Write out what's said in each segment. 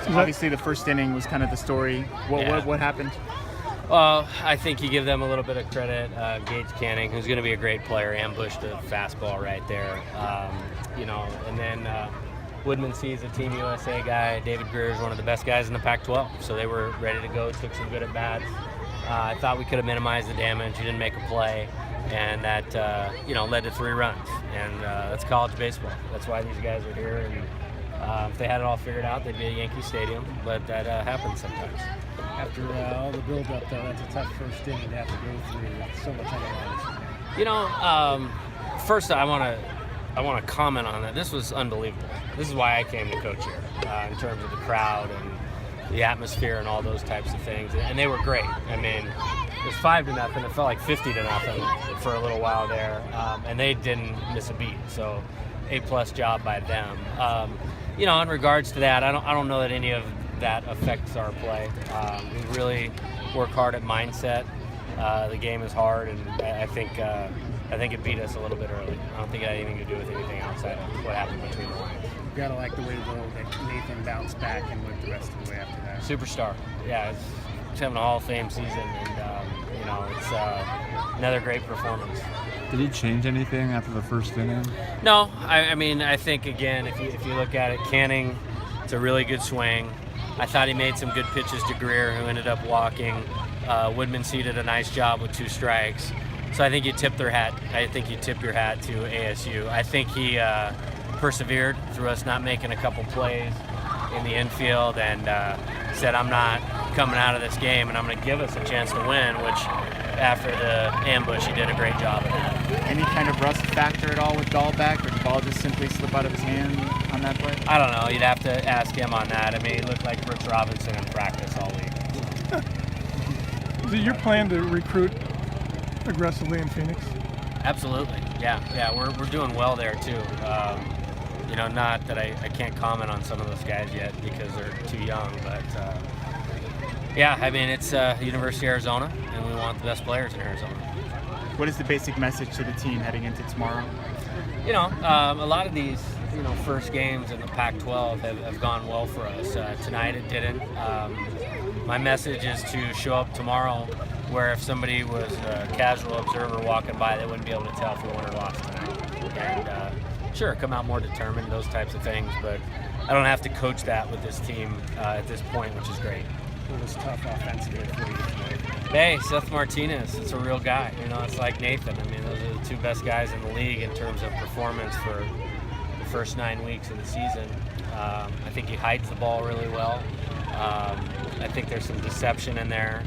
Obviously, the first inning was kind of the story. What happened? Well, I think you give them a little bit of credit. Gage Canning, who's going to be a great player, ambushed a fastball right there. And then Woodman sees a Team USA guy. David Greer is one of the best guys in the Pac-12, so they were ready to go, took some good at-bats. I thought we could have minimized the damage. He didn't make a play, and that led to 3 runs. And that's college baseball. That's why these guys are here. And if they had it all figured out, they'd be at Yankee Stadium, but that happens sometimes. After all the build-up, though, that's a tough first inning to have to go through with so much on the line. First I want to comment on that. This was unbelievable. This is why I came to coach here, in terms of the crowd and the atmosphere and all those types of things. And they were great. I mean, it was 5-0. It felt like 50-0 for a little while there, and they didn't miss a beat. So, A+ job by them. In regards to that, I don't know that any of that affects our play. We really work hard at mindset. The game is hard, and I think it beat us a little bit early. I don't think it had anything to do with anything outside of what happened between the lines. You gotta like the way that Nathan bounced back and went the rest of the way after that. Superstar. Yeah, he's having a Hall of Fame season, and it's another great performance. Did he change anything after the first inning? No, I think again, if you look at it, Canning, it's a really good swing. I thought he made some good pitches to Greer, who ended up walking. Woodman did a nice job with 2 strikes. So I think you tip their hat. I think you tip your hat to ASU. I think he persevered through us not making a couple plays in the infield and said, I'm not coming out of this game, and I'm going to give us a chance to win, which after the ambush, he did a great job of that. Any kind of rust factor at all with Dahlbeck, or did the ball just simply slip out of his hand on that play? I don't know. You'd have to ask him on that. I mean, he looked like Brooks Robinson in practice all week. Is it your plan to recruit aggressively in Phoenix? Absolutely. Yeah. We're doing well there too. Not that I can't comment on some of those guys yet because they're too young, but it's University of Arizona, and we want the best players in Arizona. What is the basic message to the team heading into tomorrow? A lot of these, first games in the Pac-12 have gone well for us. Tonight it didn't. My message is to show up tomorrow where if somebody was a casual observer walking by, they wouldn't be able to tell if we won or lost tonight. And sure, come out more determined, those types of things, but I don't have to coach that with this team at this point, which is great. It was tough offensively for you tonight. Hey, Seth Martinez, it's a real guy. It's like Nathan. I mean, those are the 2 best guys in the league in terms of performance for the first 9 weeks of the season. I think he hides the ball really well. I think there's some deception in there.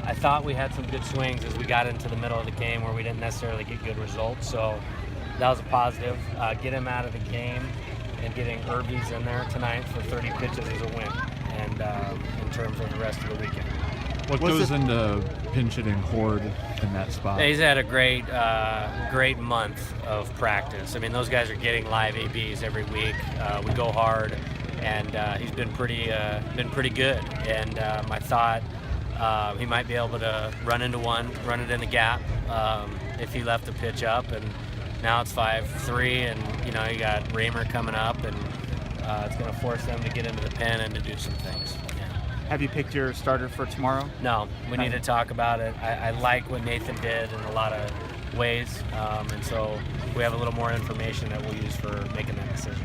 I thought we had some good swings as we got into the middle of the game where we didn't necessarily get good results, so that was a positive. Get him out of the game and getting Irby's in there tonight for 30 pitches is a win, and in terms of the rest of the weekend. What goes into pinch hitting Horde in that spot? He's had a great month of practice. I mean, those guys are getting live ABs every week. We go hard, and he's been pretty good. And I thought he might be able to run into one, run it in the gap if he left the pitch up. And now it's 5-3, and you got Raymer coming up, and it's going to force them to get into the pen and to do some things. Have you picked your starter for tomorrow? No, we need to talk about it. I like what Nathan did in a lot of ways, and so we have a little more information that we'll use for making that decision.